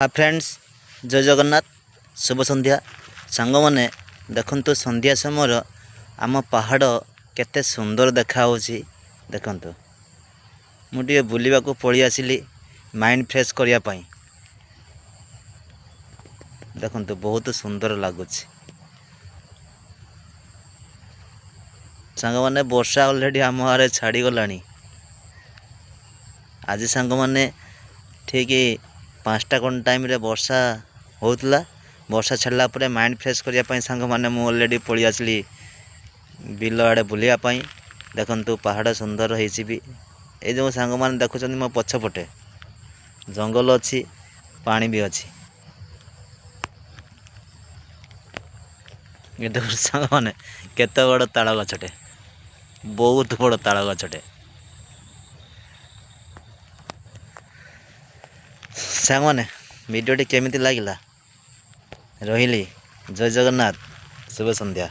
Hi friends, जय जगन्नाथ। शुभ संध्या सांग मैंने देखु संध्या समय आम पहाड़ केते सुंदर देखा देखु मुझे बुलवा को पड़ी आसली माइंड फ्रेश करने। देखु बहुत सुंदर लगुच सांग मैंने वर्षा ऑलरेडी आम आरे छाड़ी गला। आज सांग मैंने ठीक 5टा कौन टाइम रे वर्षा होतला। वर्षा छाड़ा पर माइंड फ्रेश करने सांग मैंने मुझे ऑलरेडी पड़ी आसली बिल आड़े बुलायापाई। देखु पहाड़ सुंदर होती ये जो सांग मैंने देखुं मो पछपटे जंगल अच्छी पानी भी अच्छी। ये देखो सांग मैंने केते बड़ ताड़ गछटे, बहुत बड़ ताड़ गछटे। सांग मैंने वीडियोटी केमिति लागिला रही। जय जगन्नाथ, शुभ संध्या।